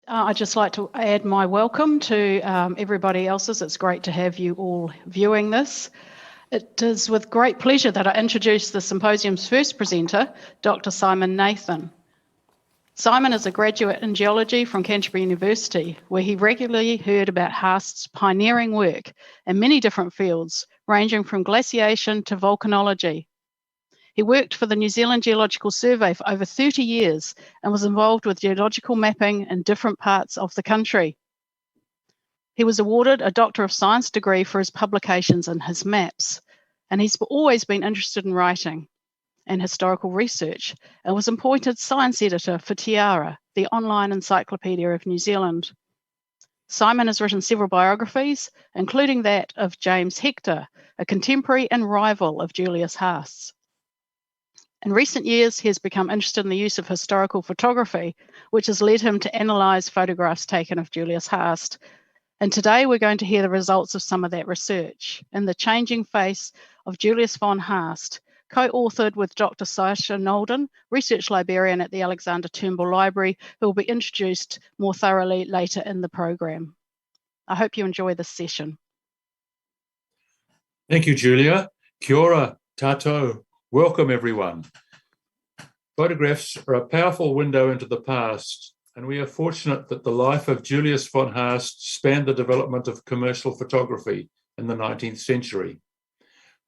I'd just like to add my welcome to everybody else's. It's great to have you all viewing this. It is with great pleasure that I introduce the symposium's first presenter, Dr. Simon Nathan. Simon is a graduate in geology from Canterbury University, where he regularly heard about Haast's pioneering work in many different fields, ranging from glaciation to volcanology. He worked for the New Zealand Geological Survey for over 30 years and was involved with geological mapping in different parts of the country. He was awarded a Doctor of Science degree for his publications and his maps, and he's always been interested in writing and historical research, and was appointed science editor for Tiara, the online encyclopedia of New Zealand. Simon has written several biographies, including that of James Hector, a contemporary and rival of Julius Haast. In recent years, he has become interested in the use of historical photography, which has led him to analyse photographs taken of Julius Haast. And today we're going to hear the results of some of that research in The Changing Face of Julius von Haast, co-authored with Dr. Sascha Nolden, research librarian at the Alexander Turnbull Library, who will be introduced more thoroughly later in the program. I hope you enjoy this session. Thank you, Julia. Kia ora, tātou. Welcome, everyone. Photographs are a powerful window into the past, and we are fortunate that the life of Julius von Haast spanned the development of commercial photography in the 19th century.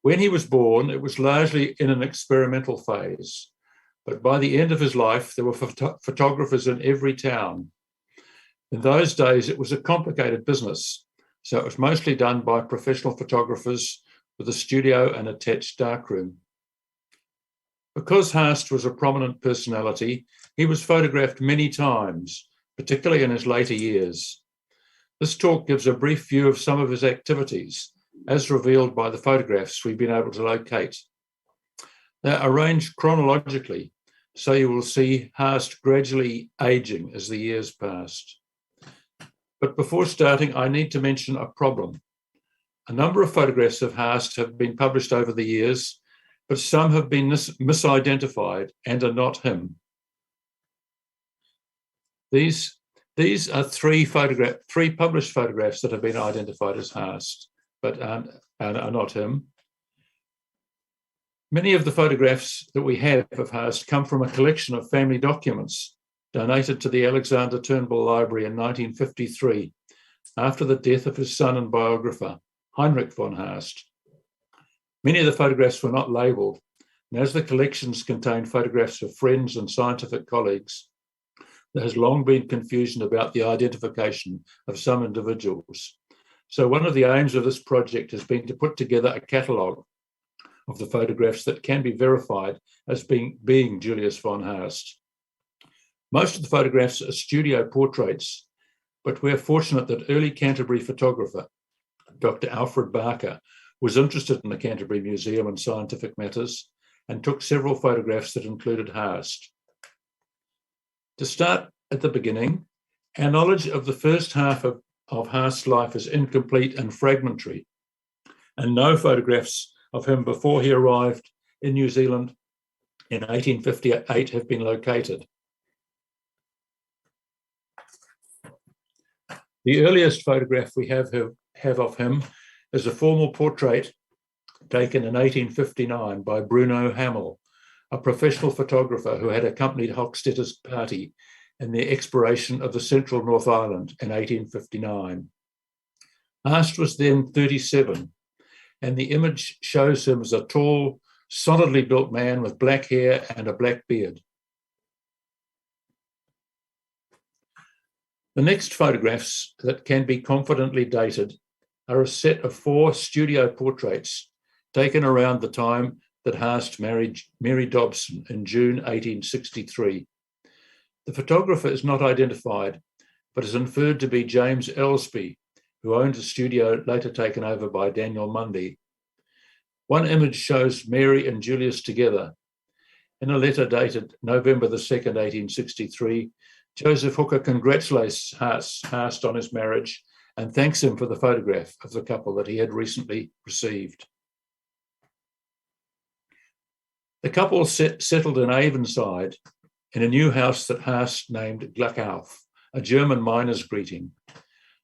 When he was born, it was largely in an experimental phase, but by the end of his life, there were photographers in every town. In those days, it was a complicated business, so it was mostly done by professional photographers with a studio and attached darkroom. Because Haast was a prominent personality, he was photographed many times, particularly in his later years. This talk gives a brief view of some of his activities, as revealed by the photographs we've been able to locate. They're arranged chronologically, so you will see Haast gradually aging as the years passed. But before starting, I need to mention a problem. A number of photographs of Haast have been published over the years, but some have been misidentified and are not him. These are three published photographs that have been identified as Haast, but are not him. Many of the photographs that we have of Haast come from a collection of family documents donated to the Alexander Turnbull Library in 1953, after the death of his son and biographer, Heinrich von Haast. Many of the photographs were not labelled, and as the collections contain photographs of friends and scientific colleagues, there has long been confusion about the identification of some individuals. So one of the aims of this project has been to put together a catalogue of the photographs that can be verified as being Julius von Haast. Most of the photographs are studio portraits, but we're fortunate that early Canterbury photographer, Dr. Alfred Barker, was interested in the Canterbury Museum and scientific matters and took several photographs that included Haast. To start at the beginning, our knowledge of the first half of Haast's life is incomplete and fragmentary, and no photographs of him before he arrived in New Zealand in 1858 have been located. The earliest photograph we have of him is a formal portrait taken in 1859 by Bruno Hamel, a professional photographer who had accompanied Hochstetter's party in the exploration of the central North Island in 1859. Haast was then 37, and the image shows him as a tall, solidly built man with black hair and a black beard. The next photographs that can be confidently dated are a set of 4 studio portraits taken around the time that Haast married Mary Dobson in June 1863. The photographer is not identified, but is inferred to be James Ellsby, who owned a studio later taken over by Daniel Mundy. One image shows Mary and Julius together. In a letter dated November the 2nd, 1863, Joseph Hooker congratulates Haast on his marriage and thanks him for the photograph of the couple that he had recently received. The couple settled in Avonside in a new house that Haast named Gluckauf, a German miner's greeting.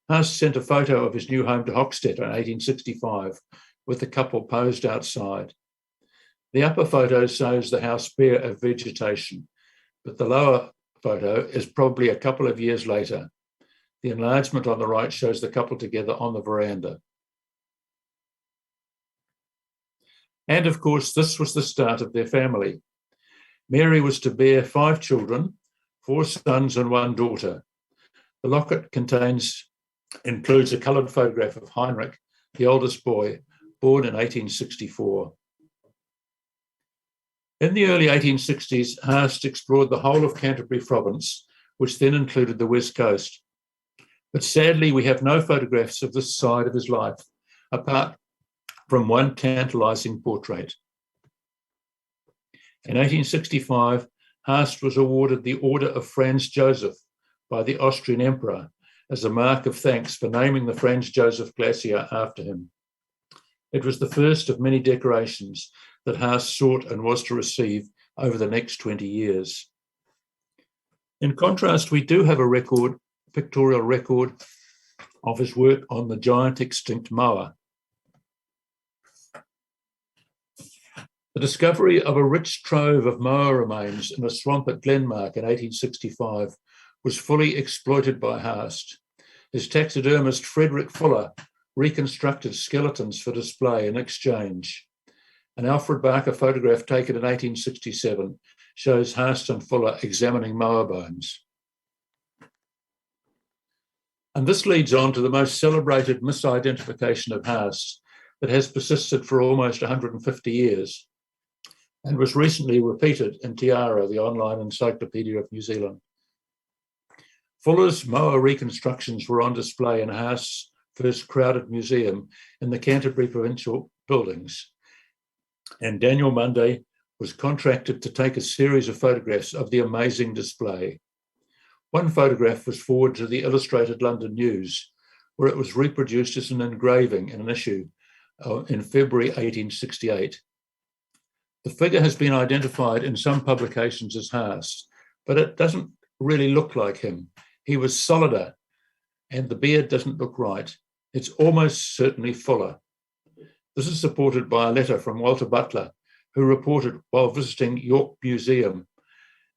Haast sent a photo of his new home to Hochstedt in 1865, with the couple posed outside. The upper photo shows the house bare of vegetation, but the lower photo is probably a couple of years later. The enlargement on the right shows the couple together on the veranda. And of course, this was the start of their family. Mary was to bear 5 children, 4 sons and 1 daughter. The locket includes a coloured photograph of Heinrich, the oldest boy, born in 1864. In the early 1860s, Haast explored the whole of Canterbury province, which then included the west coast. But sadly, we have no photographs of this side of his life, apart from one tantalising portrait. In 1865, Haast was awarded the Order of Franz Joseph by the Austrian Emperor as a mark of thanks for naming the Franz Joseph Glacier after him. It was the first of many decorations that Haast sought and was to receive over the next 20 years. In contrast, we do have a pictorial record of his work on the giant extinct moa. The discovery of a rich trove of moa remains in a swamp at Glenmark in 1865 was fully exploited by Haast. His taxidermist Frederick Fuller reconstructed skeletons for display in exchange. An Alfred Barker photograph taken in 1867 shows Haast and Fuller examining moa bones. And this leads on to the most celebrated misidentification of Haast that has persisted for almost 150 years and was recently repeated in Tiara, the online encyclopedia of New Zealand. Fuller's moa reconstructions were on display in Haast's first crowded museum in the Canterbury Provincial Buildings, and Daniel Munday was contracted to take a series of photographs of the amazing display. One photograph was forwarded to the Illustrated London News, where it was reproduced as an engraving in an issue in February 1868. The figure has been identified in some publications as Haast, but it doesn't really look like him. He was solider, and the beard doesn't look right. It's almost certainly Fuller. This is supported by a letter from Walter Butler, who reported while visiting York Museum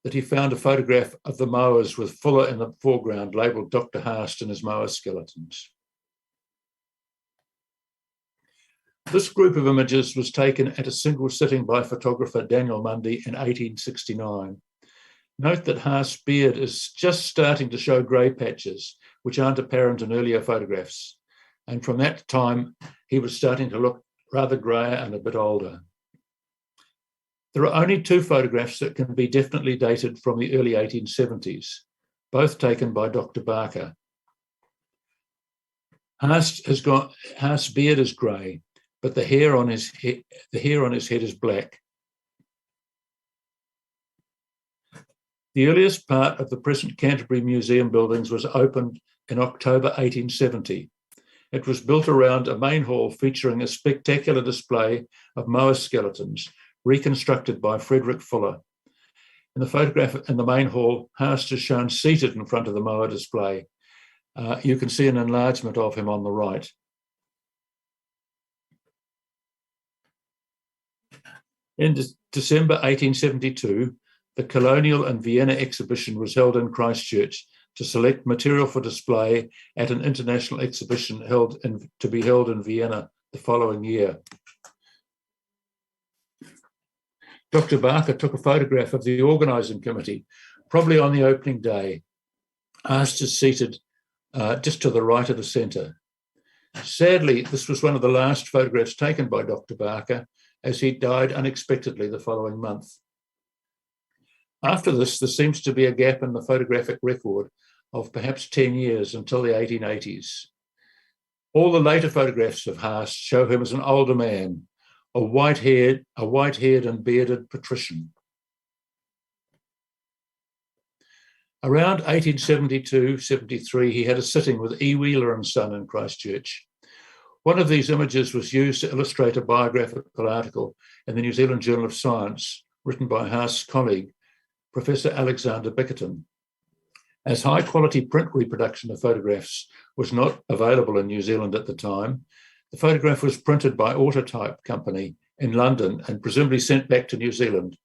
that he found a photograph of the moas with Fuller in the foreground labelled Dr. Haast and his moa skeletons. This group of images was taken at a single sitting by photographer Daniel Munday in 1869. Note that Haast's beard is just starting to show grey patches, which aren't apparent in earlier photographs. And from that time, he was starting to look rather grey and a bit older. There are only 2 photographs that can be definitely dated from the early 1870s, both taken by Dr. Barker. Haast's beard is grey, but the hair on his head is black. The earliest part of the present Canterbury Museum buildings was opened in October 1870. It was built around a main hall featuring a spectacular display of moa skeletons reconstructed by Frederick Fuller. In the photograph in the main hall, Haast is shown seated in front of the moa display. You can see an enlargement of him on the right. In December 1872, the Colonial and Vienna exhibition was held in Christchurch to select material for display at an international exhibition to be held in Vienna the following year. Dr. Barker took a photograph of the organising committee, probably on the opening day. Haast is seated just to the right of the centre. Sadly, this was one of the last photographs taken by Dr. Barker, as he died unexpectedly the following month. After this, there seems to be a gap in the photographic record of perhaps 10 years until the 1880s. All the later photographs of Haast show him as an older man, a white-haired and bearded patrician. Around 1872-73, he had a sitting with E. Wheeler and Son in Christchurch. One of these images was used to illustrate a biographical article in the New Zealand Journal of Science, written by Haast's colleague, Professor Alexander Bickerton. As high-quality print reproduction of photographs was not available in New Zealand at the time, the photograph was printed by Autotype Company in London and presumably sent back to New Zealand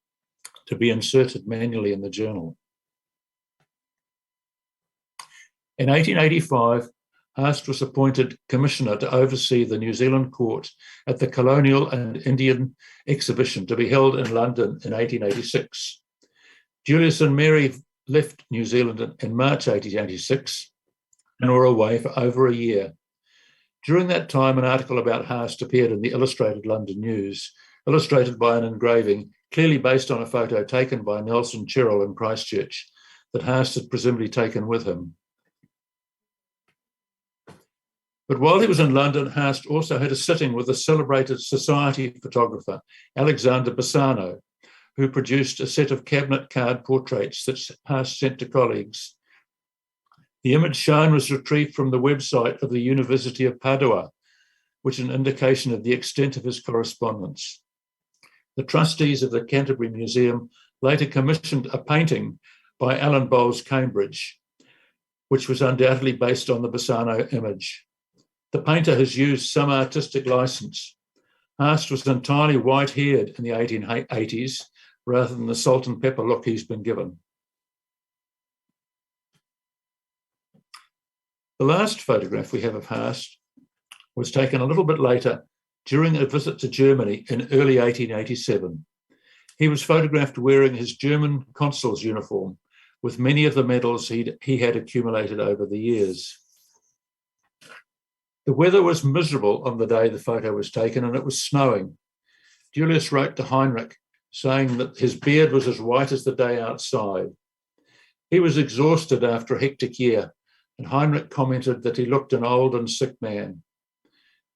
to be inserted manually in the journal. In 1885, Haast was appointed commissioner to oversee the New Zealand court at the Colonial and Indian exhibition to be held in London in 1886. Julius and Mary left New Zealand in March 1886 and were away for over a year. During that time, an article about Haast appeared in the Illustrated London News, illustrated by an engraving clearly based on a photo taken by Nelson Chirrell in Christchurch that Haast had presumably taken with him. But while he was in London, Haast also had a sitting with the celebrated society photographer, Alexander Bassano, who produced a set of cabinet card portraits that Haast sent to colleagues. The image shown was retrieved from the website of the University of Padua, which is an indication of the extent of his correspondence. The trustees of the Canterbury Museum later commissioned a painting by Alan Bowles, Cambridge, which was undoubtedly based on the Bassano image. The painter has used some artistic license. Haast was entirely white-haired in the 1880s rather than the salt and pepper look he's been given. The last photograph we have of Haast was taken a little bit later during a visit to Germany in early 1887. He was photographed wearing his German consul's uniform with many of the medals he had accumulated over the years. The weather was miserable on the day the photo was taken, and it was snowing. Julius wrote to Heinrich saying that his beard was as white as the day outside. He was exhausted after a hectic year, and Heinrich commented that he looked an old and sick man.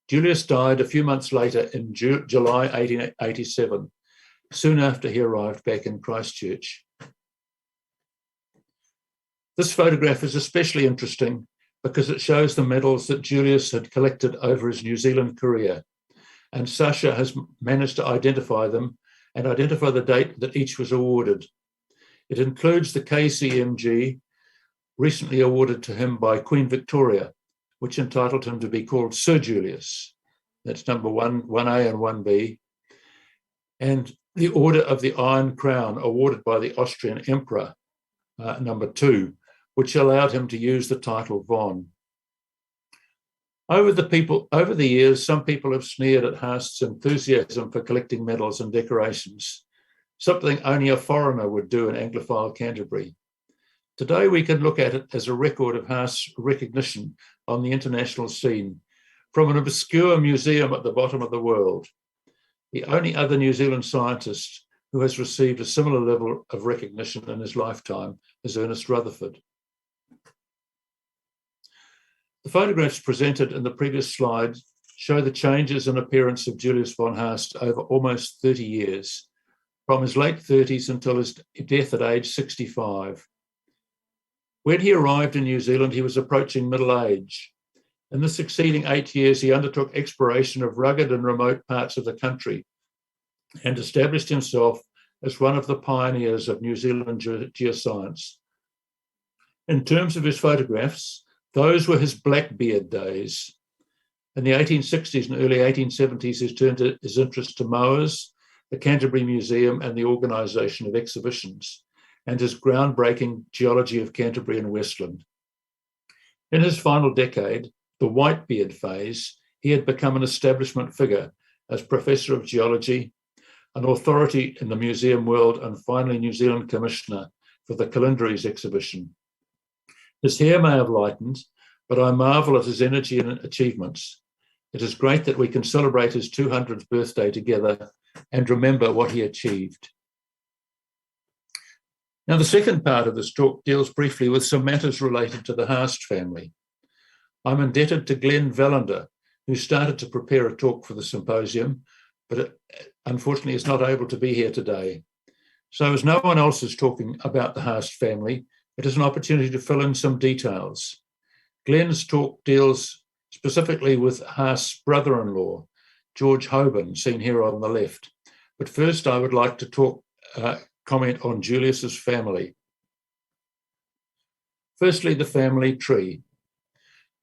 Julius died a few months later in July 1887, soon after he arrived back in Christchurch. This photograph is especially interesting because it shows the medals that Julius had collected over his New Zealand career, and Sascha has managed to identify them and identify the date that each was awarded. It includes the KCMG, recently awarded to him by Queen Victoria, which entitled him to be called Sir Julius. That's number 1A and 1B. And the Order of the Iron Crown, awarded by the Austrian Emperor, number 2, which allowed him to use the title von. Over the years, some people have sneered at Haast's enthusiasm for collecting medals and decorations, something only a foreigner would do in Anglophile Canterbury. Today, we can look at it as a record of Haast's recognition on the international scene from an obscure museum at the bottom of the world. The only other New Zealand scientist who has received a similar level of recognition in his lifetime is Ernest Rutherford. The photographs presented in the previous slide show the changes in appearance of Julius von Haast over almost 30 years, from his late 30s until his death at age 65. When he arrived in New Zealand, he was approaching middle age. In the succeeding 8 years, he undertook exploration of rugged and remote parts of the country and established himself as one of the pioneers of New Zealand geoscience. In terms of his photographs, those were his Blackbeard days. In the 1860s and early 1870s, he turned his interest to mowers, the Canterbury Museum, and the organisation of exhibitions, and his groundbreaking Geology of Canterbury and Westland. In his final decade, the Whitebeard phase, he had become an establishment figure as Professor of Geology, an authority in the museum world, and finally New Zealand Commissioner for the Calendaries exhibition. His hair may have lightened, but I marvel at his energy and achievements. It is great that we can celebrate his 200th birthday together and remember what he achieved. Now, the second part of this talk deals briefly with some matters related to the Haast family. I'm indebted to Glenn Vallender, who started to prepare a talk for the symposium, but unfortunately is not able to be here today. So as no one else is talking about the Haast family, it is an opportunity to fill in some details. Glenn's talk deals specifically with Haast's brother-in-law, George Hoban, seen here on the left. But first, I would like to comment on Julius's family. Firstly, the family tree.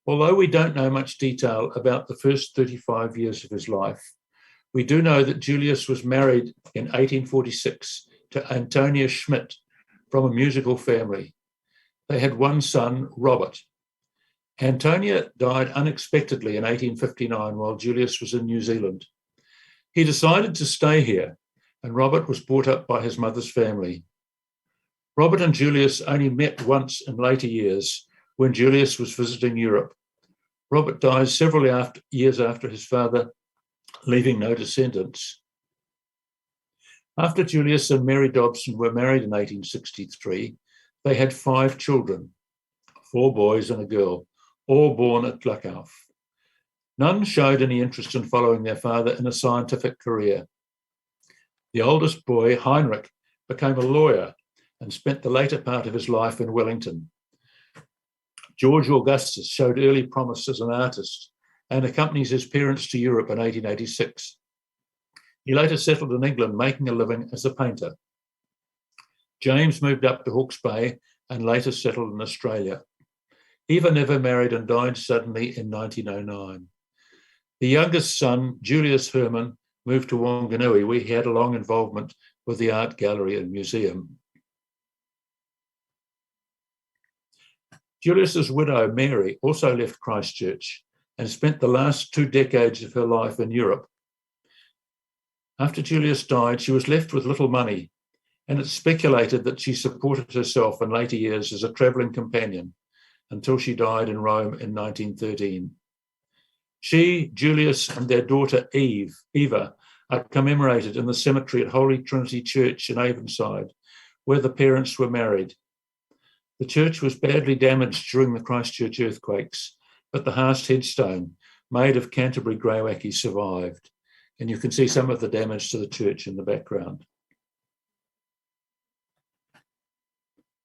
Although we don't know much detail about the first 35 years of his life, we do know that Julius was married in 1846 to Antonia Schmidt from a musical family. They had one son, Robert. Antonia died unexpectedly in 1859 while Julius was in New Zealand. He decided to stay here, and Robert was brought up by his mother's family. Robert and Julius only met once in later years when Julius was visiting Europe. Robert died several years after his father, leaving no descendants. After Julius and Mary Dobson were married in 1863, they had 5 children, 4 boys and a girl, all born at Glackau. None showed any interest in following their father in a scientific career. The oldest boy, Heinrich, became a lawyer and spent the later part of his life in Wellington. George Augustus showed early promise as an artist and accompanies his parents to Europe in 1886. He later settled in England, making a living as a painter. James moved up to Hawke's Bay and later settled in Australia. Eva never married and died suddenly in 1909. The youngest son, Julius Herman, moved to Wanganui, where he had a long involvement with the art gallery and museum. Julius's widow, Mary, also left Christchurch and spent the last 2 decades of her life in Europe. After Julius died, she was left with little money, and it's speculated that she supported herself in later years as a travelling companion until she died in Rome in 1913. She, Julius, and their daughter Eva, are commemorated in the cemetery at Holy Trinity Church in Avonside, where the parents were married. The church was badly damaged during the Christchurch earthquakes, but the Haast headstone, made of Canterbury greywacke, survived. And you can see some of the damage to the church in the background.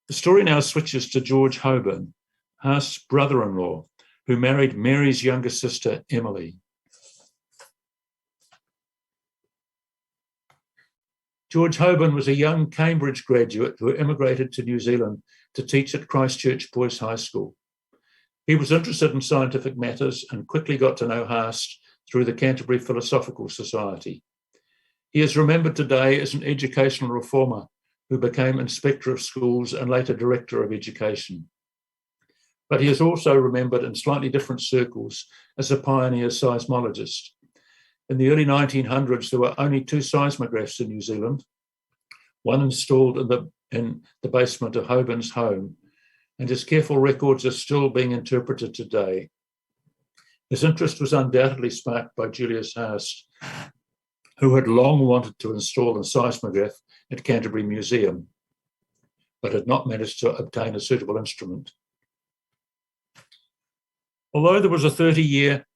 The story now switches to George Holborn, Haast's brother-in-law, who married Mary's younger sister, Emily. George Holborn was a young Cambridge graduate who emigrated to New Zealand to teach at Christchurch Boys High School. He was interested in scientific matters and quickly got to know Haast through the Canterbury Philosophical Society. He is remembered today as an educational reformer who became inspector of schools and later director of education. But he is also remembered in slightly different circles as a pioneer seismologist. In the early 1900s, there were only 2 seismographs in New Zealand, one installed in the basement of Holborn's home, and his careful records are still being interpreted today. His interest was undoubtedly sparked by Julius Haast, who had long wanted to install a seismograph at Canterbury Museum, but had not managed to obtain a suitable instrument. Although there was a 30-year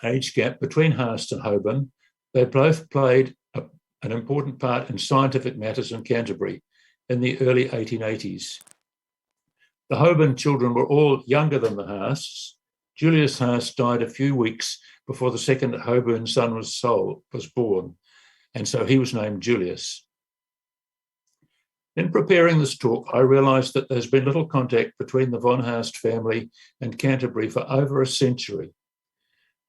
age gap between Haast and Holborn, they both played an important part in scientific matters in Canterbury in the early 1880s. The Holborn children were all younger than the Haasts. Julius Haast died a few weeks before the second Holborn son was born, and so he was named Julius. In preparing this talk, I realised that there's been little contact between the von Haast family and Canterbury for over a century.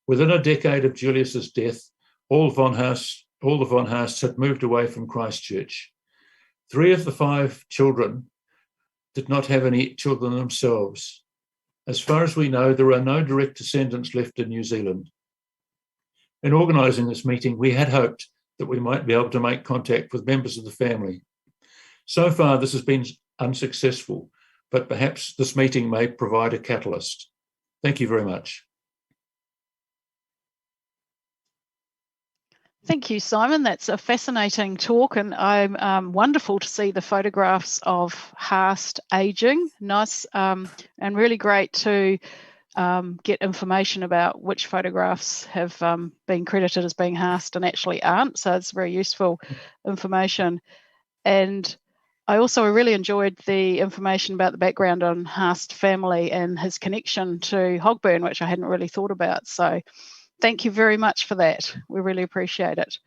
Within a decade of Julius's death, all the von Haasts had moved away from Christchurch. 3 of the 5 children did not have any children themselves. As far as we know, there are no direct descendants left in New Zealand. In organising this meeting, we had hoped that we might be able to make contact with members of the family. So far, this has been unsuccessful, but perhaps this meeting may provide a catalyst. Thank you very much. Thank you, Simon. That's a fascinating talk, and I'm wonderful to see the photographs of Haast aging. Nice and really great to get information about which photographs have been credited as being Haast and actually aren't. So it's very useful information. And I also really enjoyed the information about the background on Haast family and his connection to Holborn, which I hadn't really thought about. So thank you very much for that. We really appreciate it.